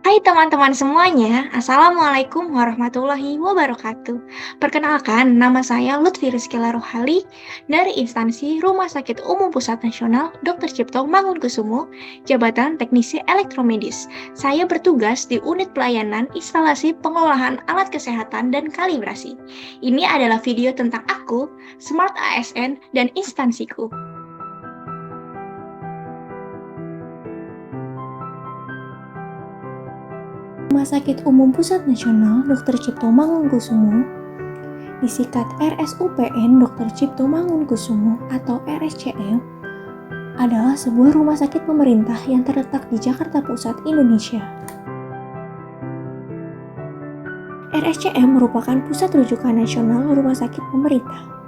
Hai teman-teman semuanya, Assalamualaikum warahmatullahi wabarakatuh. Perkenalkan, nama saya Lutfi Rizkyla Rohali dari instansi Rumah Sakit Umum Pusat Nasional Dr. Cipto Mangunkusumo, Jabatan Teknisi Elektromedis. Saya bertugas di Unit Pelayanan Instalasi Pengolahan Alat Kesehatan dan Kalibrasi. Ini adalah video tentang aku, Smart ASN, dan instansiku. Rumah Sakit Umum Pusat Nasional Dr. Cipto Mangunkusumo, disingkat RSUPN Dr. Cipto Mangunkusumo atau RSCM, adalah sebuah rumah sakit pemerintah yang terletak di Jakarta Pusat, Indonesia. RSCM merupakan pusat rujukan nasional rumah sakit pemerintah.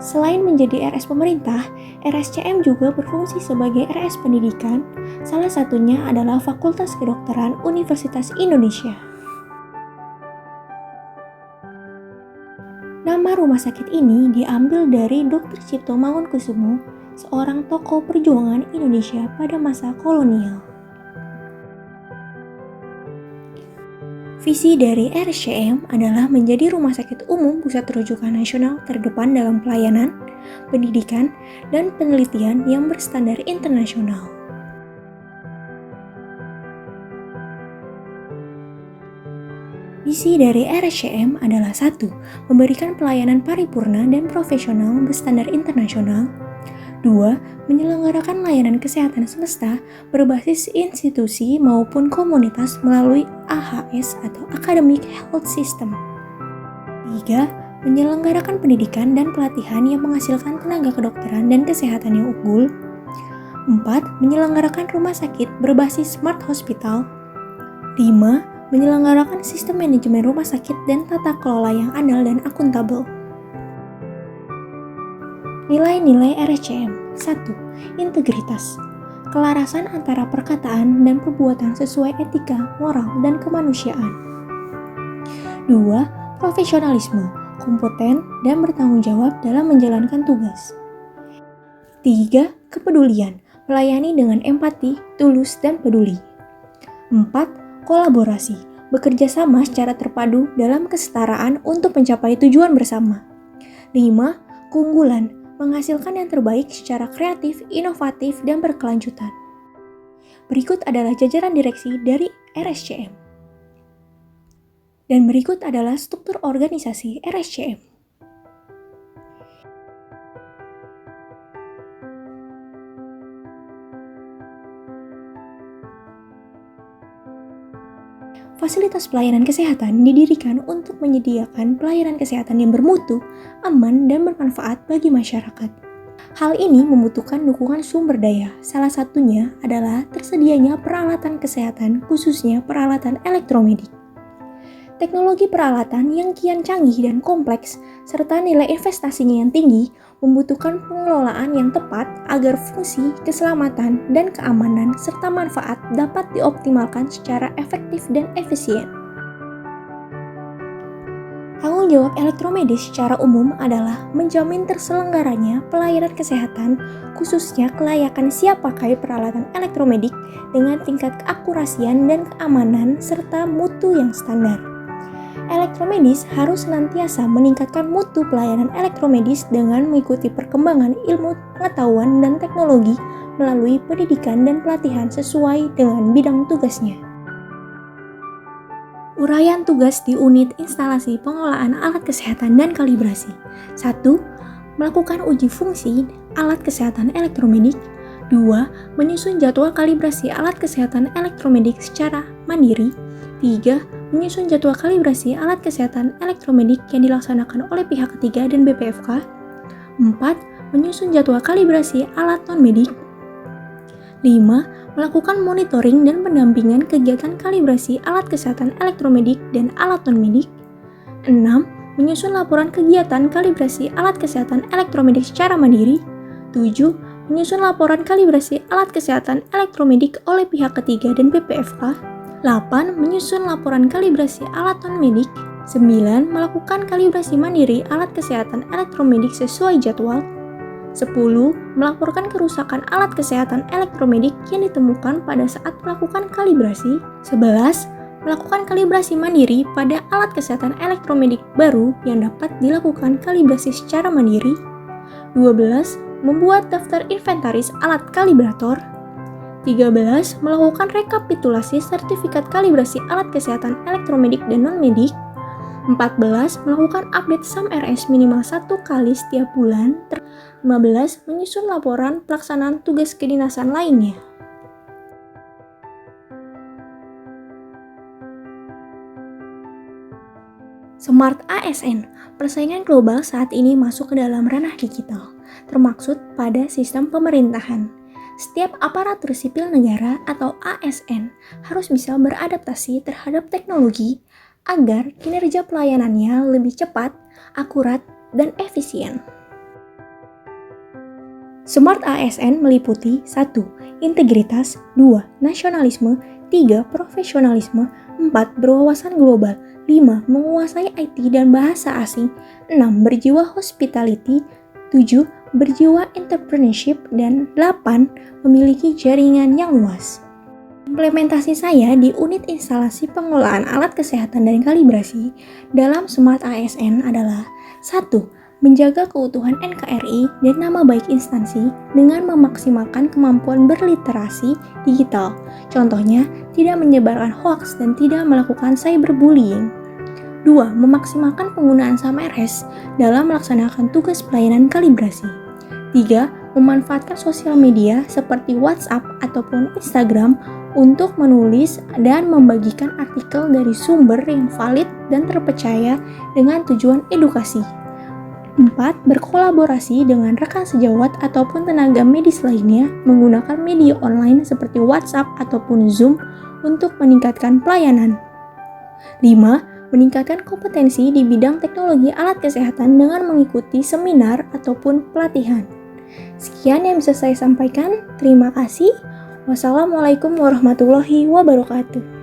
Selain menjadi RS pemerintah, RSCM juga berfungsi sebagai RS pendidikan, salah satunya adalah Fakultas Kedokteran Universitas Indonesia. Nama rumah sakit ini diambil dari Dr. Cipto Mangunkusumo, seorang tokoh perjuangan Indonesia pada masa kolonial. Visi dari RSCM adalah menjadi rumah sakit umum pusat rujukan nasional terdepan dalam pelayanan, pendidikan, dan penelitian yang berstandar internasional. Visi dari RSCM adalah 1. Memberikan pelayanan paripurna dan profesional berstandar internasional. 2. Menyelenggarakan layanan kesehatan semesta berbasis institusi maupun komunitas melalui AHS atau Academic Health System. 3. Menyelenggarakan pendidikan dan pelatihan yang menghasilkan tenaga kedokteran dan kesehatan yang unggul. 4. Menyelenggarakan rumah sakit berbasis Smart Hospital. 5. Menyelenggarakan sistem manajemen rumah sakit dan tata kelola yang andal dan akuntabel. Nilai-nilai RSCM. 1. Integritas. Kelarasan antara perkataan dan perbuatan sesuai etika, moral, dan kemanusiaan. 2. Profesionalisme. Kompeten dan bertanggung jawab dalam menjalankan tugas. 3. Kepedulian. Melayani dengan empati, tulus, dan peduli. 4. Kolaborasi. Bekerja sama secara terpadu dalam kesetaraan untuk mencapai tujuan bersama. 5. Keunggulan. Menghasilkan yang terbaik secara kreatif, inovatif, dan berkelanjutan. Berikut adalah jajaran direksi dari RSCM. Dan berikut adalah struktur organisasi RSCM. Fasilitas pelayanan kesehatan didirikan untuk menyediakan pelayanan kesehatan yang bermutu, aman, dan bermanfaat bagi masyarakat. Hal ini membutuhkan dukungan sumber daya, salah satunya adalah tersedianya peralatan kesehatan, khususnya peralatan elektromedik. Teknologi peralatan yang kian canggih dan kompleks, serta nilai investasinya yang tinggi, membutuhkan pengelolaan yang tepat agar fungsi, keselamatan, dan keamanan serta manfaat dapat dioptimalkan secara efektif dan efisien. Tanggung jawab elektromedis secara umum adalah menjamin terselenggaranya pelayanan kesehatan, khususnya kelayakan siap pakai peralatan elektromedik dengan tingkat keakurasian dan keamanan serta mutu yang standar. Elektromedis harus senantiasa meningkatkan mutu pelayanan elektromedis dengan mengikuti perkembangan ilmu pengetahuan dan teknologi melalui pendidikan dan pelatihan sesuai dengan bidang tugasnya. Uraian tugas di unit instalasi pengolahan alat kesehatan dan kalibrasi. 1. Melakukan uji fungsi alat kesehatan elektromedik. 2. Menyusun jadwal kalibrasi alat kesehatan elektromedik secara mandiri. 3. Menyusun jadwal kalibrasi alat kesehatan elektromedik yang dilaksanakan oleh pihak ketiga dan BPFK. 4. Menyusun jadwal kalibrasi alat non-medik. 5. Melakukan monitoring dan pendampingan kegiatan kalibrasi alat kesehatan elektromedik dan alat non-medik. 6. Menyusun laporan kegiatan kalibrasi alat kesehatan elektromedik secara mandiri. 7. Menyusun laporan kalibrasi alat kesehatan elektromedik oleh pihak ketiga dan BPFK. 8. Menyusun laporan kalibrasi alat non-medik. 9. Melakukan kalibrasi mandiri alat kesehatan elektromedik sesuai jadwal. 10. Melaporkan kerusakan alat kesehatan elektromedik yang ditemukan pada saat melakukan kalibrasi. 11. Melakukan kalibrasi mandiri pada alat kesehatan elektromedik baru yang dapat dilakukan kalibrasi secara mandiri. 12. Membuat daftar inventaris alat kalibrator. 13. Melakukan rekapitulasi sertifikat kalibrasi alat kesehatan elektromedik dan non-medik. 14. Melakukan update SAM-RS minimal 1 kali setiap bulan. 15. Menyusun laporan pelaksanaan tugas kedinasan lainnya. Smart ASN, persaingan global saat ini masuk ke dalam ranah digital, termaksud pada sistem pemerintahan. Setiap aparatur sipil negara atau ASN harus bisa beradaptasi terhadap teknologi agar kinerja pelayanannya lebih cepat, akurat, dan efisien. Smart ASN meliputi 1. Integritas, 2. Nasionalisme, 3. Profesionalisme, 4. Berwawasan global, 5. Menguasai IT dan bahasa asing, 6. Berjiwa hospitality, 7. Berjiwa entrepreneurship, dan 8. Memiliki jaringan yang luas. Implementasi saya di unit instalasi pengelolaan alat kesehatan dan kalibrasi dalam Smart ASN adalah 1. Menjaga keutuhan NKRI dan nama baik instansi dengan memaksimalkan kemampuan berliterasi digital. Contohnya, tidak menyebarkan hoaks dan tidak melakukan cyberbullying. 2. Memaksimalkan penggunaan SAM-RS dalam melaksanakan tugas pelayanan kalibrasi. 3. Memanfaatkan sosial media seperti WhatsApp ataupun Instagram untuk menulis dan membagikan artikel dari sumber yang valid dan terpercaya dengan tujuan edukasi. 4. Berkolaborasi dengan rekan sejawat ataupun tenaga medis lainnya menggunakan media online seperti WhatsApp ataupun Zoom untuk meningkatkan pelayanan. 5. Meningkatkan kompetensi di bidang teknologi alat kesehatan dengan mengikuti seminar ataupun pelatihan. Sekian yang bisa saya sampaikan. Terima kasih. Wassalamualaikum warahmatullahi wabarakatuh.